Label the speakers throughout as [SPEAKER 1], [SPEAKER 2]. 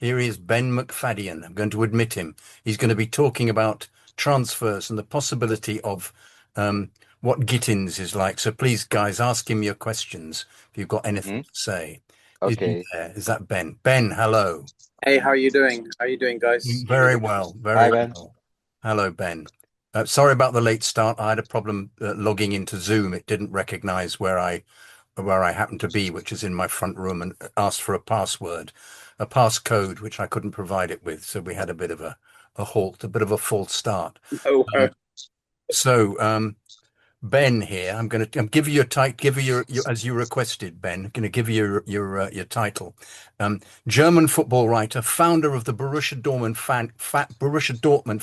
[SPEAKER 1] Here is Ben McFadyean. I'm going to admit him. He's going to be talking about transfers and the possibility of what Gittens is like. So please, guys, ask him your questions if you've got anything
[SPEAKER 2] Hmm.
[SPEAKER 1] to say. Is he
[SPEAKER 2] Okay.
[SPEAKER 1] there? Is that Ben? Ben, hello.
[SPEAKER 3] Hey, how are you doing? How are you doing, guys?
[SPEAKER 1] Very well,
[SPEAKER 2] Hi,
[SPEAKER 1] very
[SPEAKER 2] Ben.
[SPEAKER 1] well. Hello, Ben. Sorry about the late start. I had a problem logging into Zoom. It didn't recognize where I happened to be, which is in my front room, and asked for a password, a passcode, which I couldn't provide it with. So we had a bit of a halt, a bit of a false start.
[SPEAKER 3] Oh,
[SPEAKER 1] Um, so, Ben here, I'm give you your title, give you your as you requested, Ben. I'm going to give you your title. German football writer, founder of the Borussia Dortmund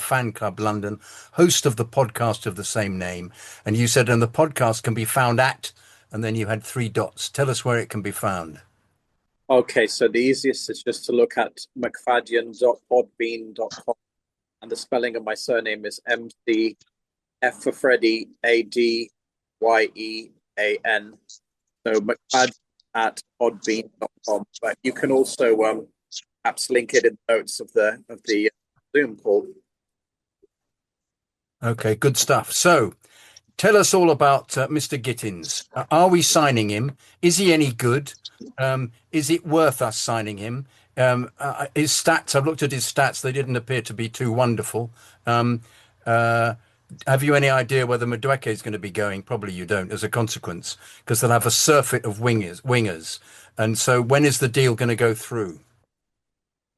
[SPEAKER 1] fan club London, host of the podcast of the same name, and you said, and the podcast can be found at, and then you had three dots. Tell us where it can be found.
[SPEAKER 3] okay. So the easiest is just to look at mcfadyean.podbean.com, and the spelling of my surname is MC F for Freddy ADYEAN. So McFadyean at podbean.com. But you can also perhaps link it in the notes of the Zoom call.
[SPEAKER 1] Okay, good stuff. So, tell us all about Mr. Gittens. Are we signing him? Is he any good? Is it worth us signing him? His stats, I've looked at his stats. They didn't appear to be too wonderful. Um, uh, have you any idea whether Madueke is going to be going? Probably you don't, as a consequence, because they'll have a surfeit of wingers. And so, when is the deal going to go through?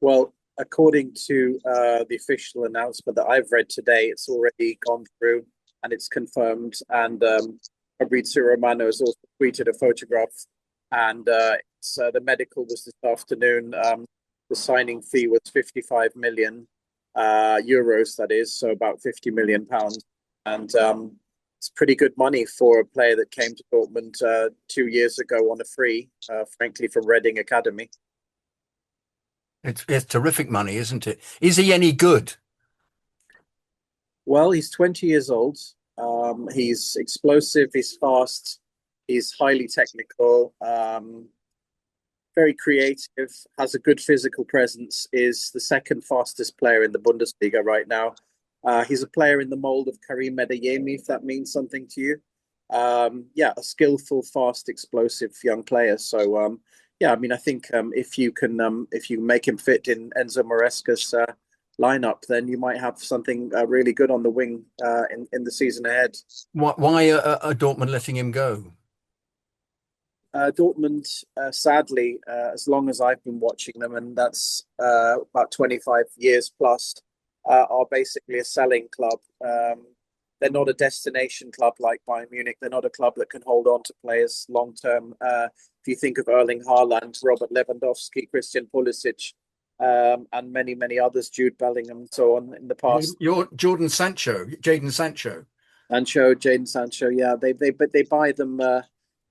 [SPEAKER 3] Well, according to the official announcement that I've read today, it's already gone through and it's confirmed. And Fabrizio Romano has also tweeted a photograph, and the medical was this afternoon. The signing fee was 55 million euros, that is, so about 50 million pounds. And it's pretty good money for a player that came to Dortmund 2 years ago on a free, frankly, from Reading Academy.
[SPEAKER 1] It's terrific money, isn't it? Is he any good?
[SPEAKER 3] Well, he's 20 years old. He's explosive, he's fast, he's highly technical, very creative, has a good physical presence, is the second fastest player in the Bundesliga right now. He's a player in the mold of Karim Medellini, if that means something to you. Yeah, a skillful, fast, explosive young player. So, yeah, I mean, I think if you make him fit in Enzo Maresca's lineup, then you might have something really good on the wing in the season ahead.
[SPEAKER 1] Why are Dortmund letting him go?
[SPEAKER 3] Dortmund, sadly, as long as I've been watching them, and that's about 25 years plus, are basically a selling club. They're not a destination club like Bayern Munich. They're not a club that can hold on to players long term. If you think of Erling Haaland, Robert Lewandowski, Christian Pulisic, and many, many others, Jude Bellingham, and so on in the past.
[SPEAKER 1] You're Jadon Sancho.
[SPEAKER 3] Sancho, Jadon Sancho, yeah, they buy them.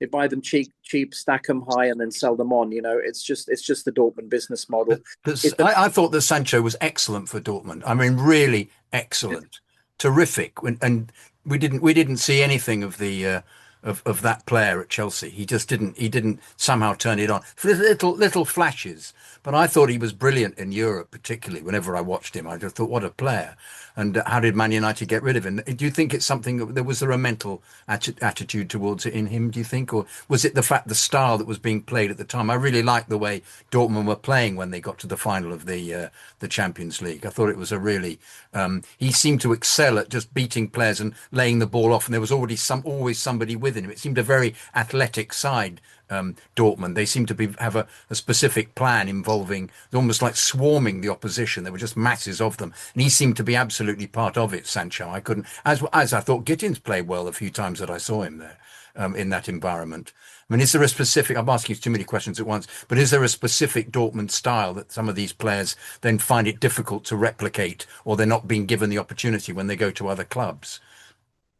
[SPEAKER 3] They buy them cheap, stack them high, and then sell them on. You know, it's just the Dortmund business model.
[SPEAKER 1] Because
[SPEAKER 3] It's a,
[SPEAKER 1] I thought that Sancho was excellent for Dortmund. I mean, really excellent, terrific. And we didn't see anything of the of that player at Chelsea. He didn't somehow turn it on. Little flashes, but I thought he was brilliant in Europe, particularly whenever I watched him. I just thought, what a player! And how did Man United get rid of him? Do you think it's something that there was there a mental attitude towards it in him? Do you think, or was it the fact the style that was being played at the time? I really liked the way Dortmund were playing when they got to the final of the Champions League. I thought it was a really he seemed to excel at just beating players and laying the ball off, and there was always somebody with him. It seemed a very athletic side. Dortmund. They seem to have a specific plan involving almost like swarming the opposition. There were just masses of them, and he seemed to be absolutely part of it. Sancho, I couldn't, as I thought, Gittins played well a few times that I saw him there in that environment. I mean, is there a specific? I'm asking you too many questions at once, but is there a specific Dortmund style that some of these players then find it difficult to replicate, or they're not being given the opportunity when they go to other clubs?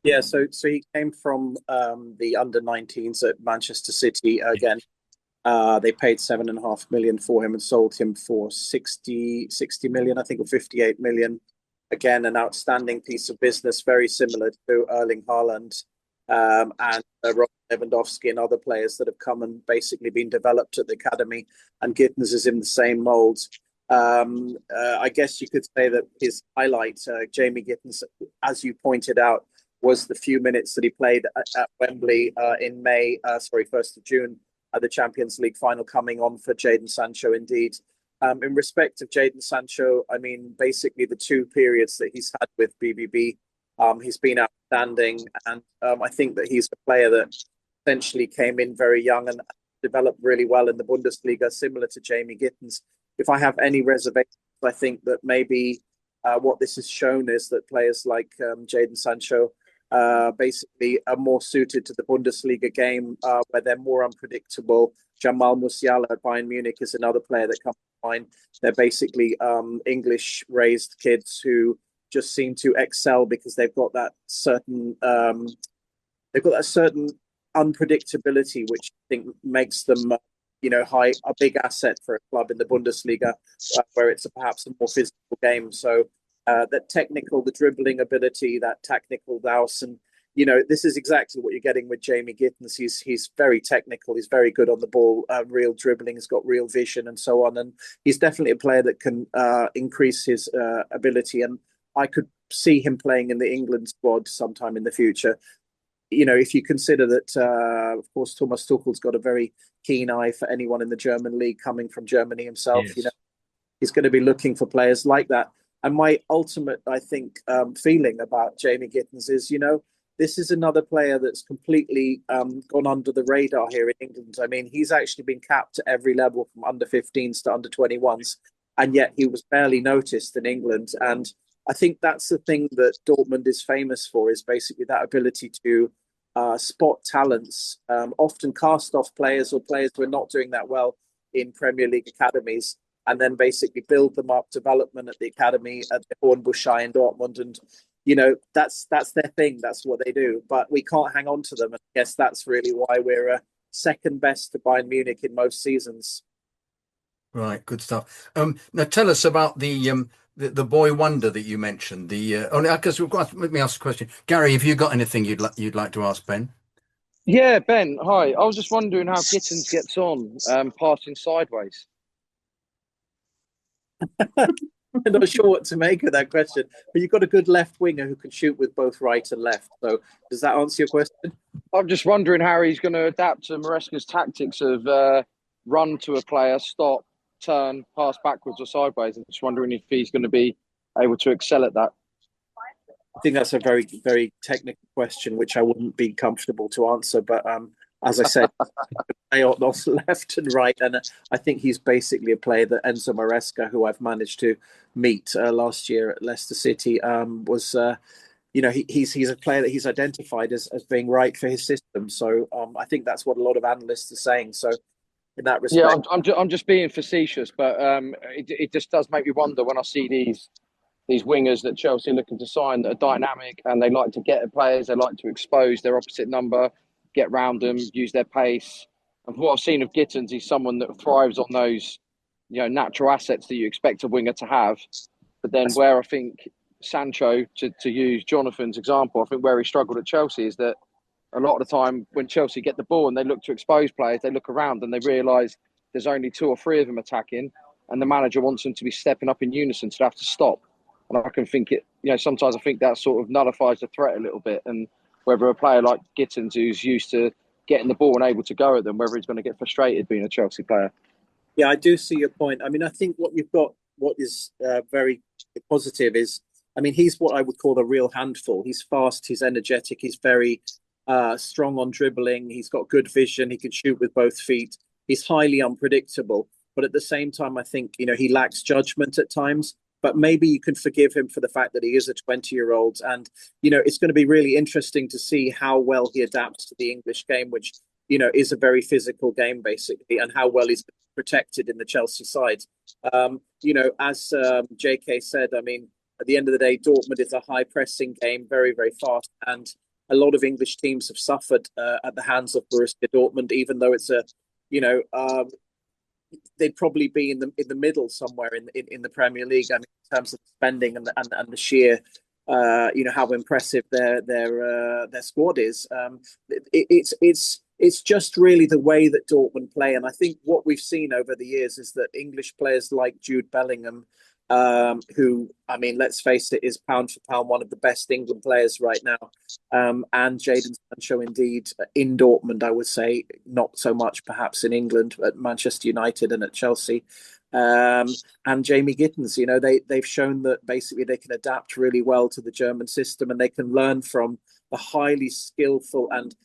[SPEAKER 3] yeah. So he came from the under-19s at Manchester City again. They paid 7.5 million for him and sold him for 60 million, I think, or 58 million. Again, an outstanding piece of business, very similar to Erling Haaland and Robert Lewandowski and other players that have come and basically been developed at the academy. And Gittens is in the same mold. I guess you could say that his highlight, Jamie Gittens, as you pointed out, was the few minutes that he played at Wembley in May, 1st of June, at the Champions League final, coming on for Jadon Sancho indeed. In respect of Jadon Sancho, I mean, basically the two periods that he's had with BBB, he's been outstanding. And I think that he's a player that essentially came in very young and developed really well in the Bundesliga, similar to Jamie Gittens. If I have any reservations, I think that maybe what this has shown is that players like Jadon Sancho basically are more suited to the Bundesliga game, where they're more unpredictable. Jamal Musiala at Bayern Munich is another player that comes to mind. They're basically English-raised kids who just seem to excel because they've got that certain unpredictability, which I think makes them, a big asset for a club in the Bundesliga, where it's perhaps a more physical game. So the dribbling ability, that technical nous, and this is exactly what you're getting with Jamie Gittens. He's very technical. He's very good on the ball, real dribbling. He's got real vision and so on. And he's definitely a player that can increase his ability. And I could see him playing in the England squad sometime in the future. If you consider that, of course, Thomas Tuchel's got a very keen eye for anyone in the German league coming from Germany himself.
[SPEAKER 1] Yes.
[SPEAKER 3] He's going to be looking for players like that. And my ultimate, I think, feeling about Jamie Gittens is, this is another player that's completely gone under the radar here in England. I mean, he's actually been capped at every level from under 15s to under 21s, and yet he was barely noticed in England. And I think that's the thing that Dortmund is famous for, is basically that ability to spot talents, often cast off players or players who are not doing that well in Premier League academies, and then basically build them up, development at the academy at the Borussia in Dortmund. And, that's their thing. That's what they do. But we can't hang on to them. And I guess that's really why we're second best to Bayern Munich in most seasons.
[SPEAKER 1] Right, good stuff. Now tell us about the boy wonder that you mentioned. I guess let me ask a question. Gary, have you got anything you'd like to ask Ben?
[SPEAKER 2] Yeah, Ben, hi. I was just wondering how Gittens gets on passing sideways.
[SPEAKER 3] I'm not sure what to make of that question, but you've got a good left winger who can shoot with both right and left. So does that answer your question?
[SPEAKER 2] I'm just wondering how he's going to adapt to Maresca's tactics of run to a player, stop, turn, pass backwards or sideways. I'm just wondering if he's going to be able to excel at that.
[SPEAKER 3] I think that's a very, very technical question, which I wouldn't be comfortable to answer. But as I said, play on left and right, and I think he's basically a player that Enzo Maresca, who I've managed to meet last year at Leicester City, was. He's a player that he's identified as being right for his system. So I think that's what a lot of analysts are saying. So in that respect,
[SPEAKER 2] yeah, I'm just being facetious, but it just does make me wonder when I see these wingers that Chelsea are looking to sign that are dynamic and they like to get at players, they like to expose their opposite number, get round them, use their pace. And from what I've seen of Gittens, he's someone that thrives on those, natural assets that you expect a winger to have. But then where I think Sancho, to use Jonathan's example, I think where he struggled at Chelsea is that a lot of the time when Chelsea get the ball and they look to expose players, they look around and they realise there's only two or three of them attacking and the manager wants them to be stepping up in unison, so they have to stop. And I can think sometimes I think that sort of nullifies the threat a little bit. And whether a player like Gittens, who's used to getting the ball and able to go at them, whether he's going to get frustrated being a Chelsea player.
[SPEAKER 3] Yeah, I do see your point. I mean, I think what you've got, what is very positive is, I mean, he's what I would call a real handful. He's fast, he's energetic, he's very strong on dribbling. He's got good vision. He can shoot with both feet. He's highly unpredictable. But at the same time, I think, he lacks judgment at times. But maybe you can forgive him for the fact that he is a 20-year-old. And, it's going to be really interesting to see how well he adapts to the English game, which, is a very physical game, basically, and how well he's protected in the Chelsea side. As JK said, I mean, at the end of the day, Dortmund is a high-pressing game, very, very fast. And a lot of English teams have suffered at the hands of Borussia Dortmund, even though it's they'd probably be in the middle somewhere in the Premier League. I mean, in terms of spending and the sheer, how impressive their squad is. It's it's just really the way that Dortmund play. And I think what we've seen over the years is that English players like Jude Bellingham, who, I mean, let's face it, is pound for pound one of the best England players right now. And Jadon Sancho, indeed, in Dortmund, I would say, not so much perhaps in England, at Manchester United and at Chelsea. And Jamie Gittens, they've shown that basically they can adapt really well to the German system, and they can learn from the highly skillful and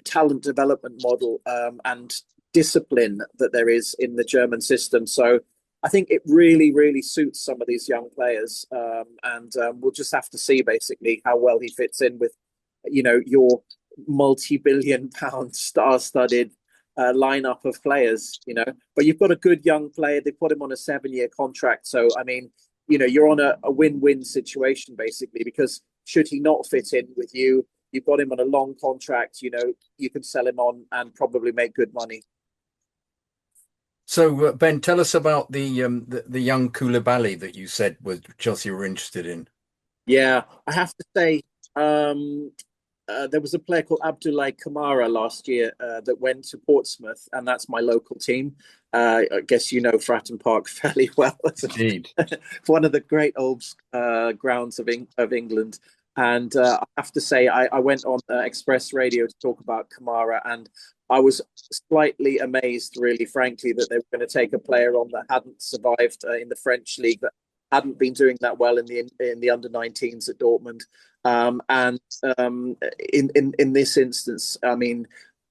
[SPEAKER 3] talent development model and discipline that there is in the German system. So I think it really, really suits some of these young players, and we'll just have to see basically how well he fits in with, your multi-billion-pound star-studded lineup of players. But you've got a good young player. They put him on a 7-year contract, so I mean, you're on a win-win situation basically, because should he not fit in with you, you've got him on a long contract. You can sell him on and probably make good money.
[SPEAKER 1] So Ben, tell us about the young Koulibaly that you said was Chelsea were interested in.
[SPEAKER 3] Yeah, I have to say, there was a player called Abdoulaye Kamara last year that went to Portsmouth, and that's my local team. I guess Fratton Park fairly well.
[SPEAKER 1] Indeed.
[SPEAKER 3] One of the great old grounds of England. And I have to say, I went on Express Radio to talk about Kamara, and I was slightly amazed, really, frankly, that they were going to take a player on that hadn't survived in the French league, that hadn't been doing that well in the under-19s at Dortmund. And in this instance, I mean,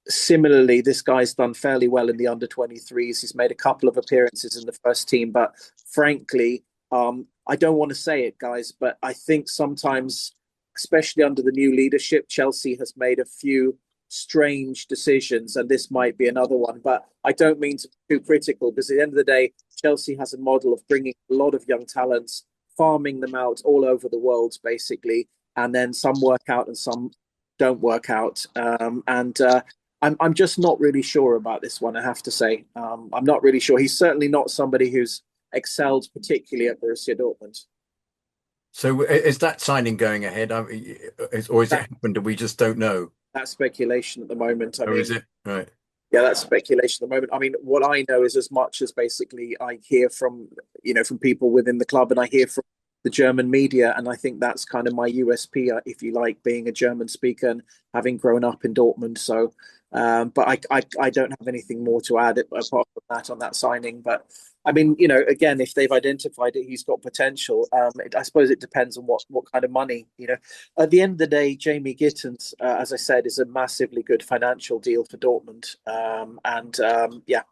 [SPEAKER 3] similarly, this guy's done fairly well in the under-23s. He's made a couple of appearances in the first team, but frankly, I don't want to say it, guys, but I think sometimes, especially under the new leadership, Chelsea has made a few strange decisions, and this might be another one. But I don't mean to be too critical, because at the end of the day, Chelsea has a model of bringing a lot of young talents, farming them out all over the world, basically, and then some work out and some don't work out. I'm just not really sure about this one, I have to say. I'm not really sure. He's certainly not somebody who's excelled particularly at Borussia Dortmund.
[SPEAKER 1] So is that signing going ahead? Or is it happened and we just don't know?
[SPEAKER 3] That's speculation at the moment. I mean,
[SPEAKER 1] is it? Right.
[SPEAKER 3] Yeah, that's speculation at the moment. I mean, what I know is as much as basically I hear from, from people within the club, and I hear from the German media, and I think that's kind of my USP, if you like, being a German speaker and having grown up in Dortmund. So, but I don't have anything more to add apart from that on that signing. But I mean, again, if they've identified it, he's got potential. I suppose it depends on what kind of money. At the end of the day, Jamie Gittens, as I said, is a massively good financial deal for Dortmund. Yeah,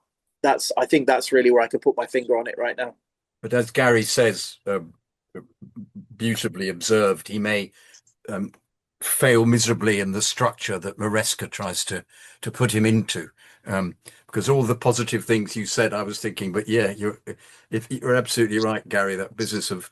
[SPEAKER 3] I think that's really where I could put my finger on it right now.
[SPEAKER 1] But as Gary says, beautifully observed, he may fail miserably in the structure that Maresca tries to put him into. Because all the positive things you said, I was thinking, but yeah, you're absolutely right, Gary. That business of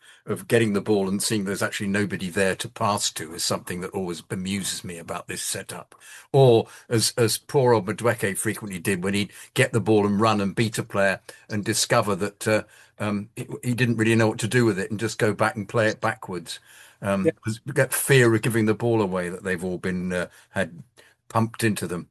[SPEAKER 1] getting the ball and seeing there's actually nobody there to pass to is something that always bemuses me about this setup. Or as poor old Madueke frequently did, when he'd get the ball and run and beat a player and discover that he didn't really know what to do with it and just go back and play it backwards. Get fear of giving the ball away that they've all been had pumped into them.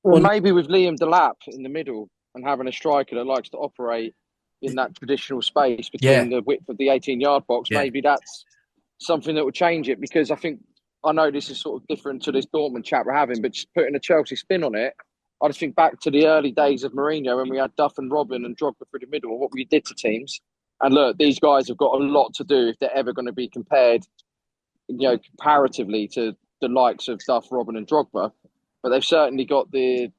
[SPEAKER 2] Well, maybe with Liam Delap in the middle and having a striker that likes to operate in that traditional space between the width of the 18-yard box, maybe that's something that will change it. Because I know this is sort of different to this Dortmund chat we're having, but just putting a Chelsea spin on it, I just think back to the early days of Mourinho when we had Duff and Robin and Drogba through the middle and what we did to teams. And look, these guys have got a lot to do if they're ever going to be compared, comparatively to the likes of Duff, Robin and Drogba. But they've certainly got the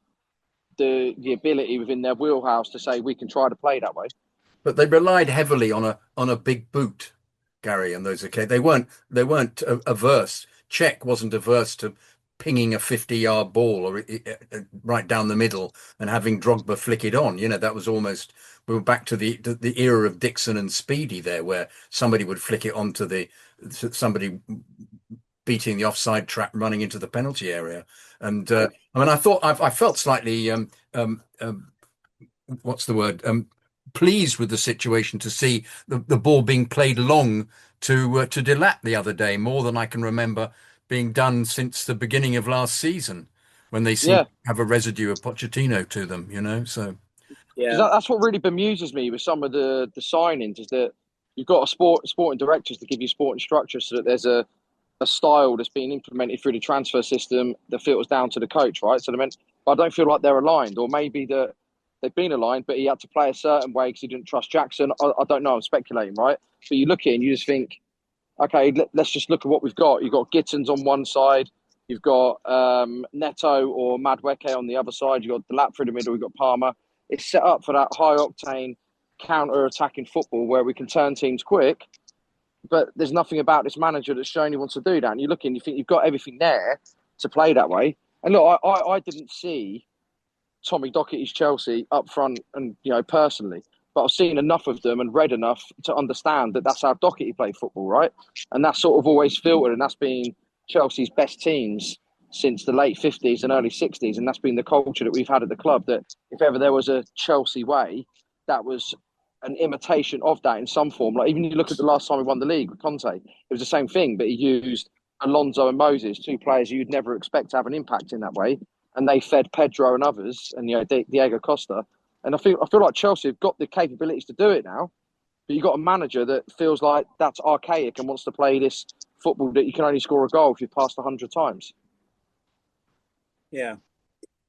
[SPEAKER 2] ability within their wheelhouse to say we can try to play that way. But
[SPEAKER 1] they relied heavily on a big boot, Gary, on those occasions. They weren't averse. Czech wasn't averse to pinging a 50-yard ball or right down the middle and having Drogba flick it on. That was almost, we were back to the era of Dixon and Speedy there, where somebody would flick it onto somebody beating the offside trap, running into the penalty area. And I mean, I felt slightly what's the word? Pleased with the situation to see the ball being played long to Delap the other day, more than I can remember being done since the beginning of last season. when they seem
[SPEAKER 2] Yeah,
[SPEAKER 1] to have a residue of Pochettino to them, So
[SPEAKER 2] because
[SPEAKER 3] Yeah,
[SPEAKER 2] that's what really bemuses me with some of the signings is that you've got sporting directors to give you sporting structure so that there's a style that's being implemented through the transfer system that filters down to the coach, right? So I don't feel like they're aligned, or maybe that they've been aligned, but he had to play a certain way because he didn't trust Jackson. I don't know. I'm speculating, right? But you look at it and you just think, okay, let's just look at what we've got. You've got Gittens on one side, you've got Neto or Madueke on the other side, you've got Delap through the middle, you've got Palmer. It's set up for that high octane counter-attacking football where we can turn teams quick, but there's nothing about this manager that's showing he wants to do that. And you look and you think you've got everything there to play that way. And look, I didn't see Tommy Docherty's Chelsea up front, and personally, but I've seen enough of them and read enough to understand that that's how Docherty played football, right? And that's sort of always filtered, and that's been Chelsea's best teams since the late 50s and early 60s, and that's been the culture that we've had at the club. That if ever there was a Chelsea way, that was an imitation of that in some form. Like even you look at the last time we won the league with Conte, it was the same thing, but he used Alonso and Moses, two players you'd never expect to have an impact in that way, and they fed Pedro and others, and Diego Costa. And I feel like Chelsea have got the capabilities to do it now, but you've got a manager that feels like that's archaic and wants to play this football that you can only score a goal if you've passed 100 times.
[SPEAKER 3] yeah.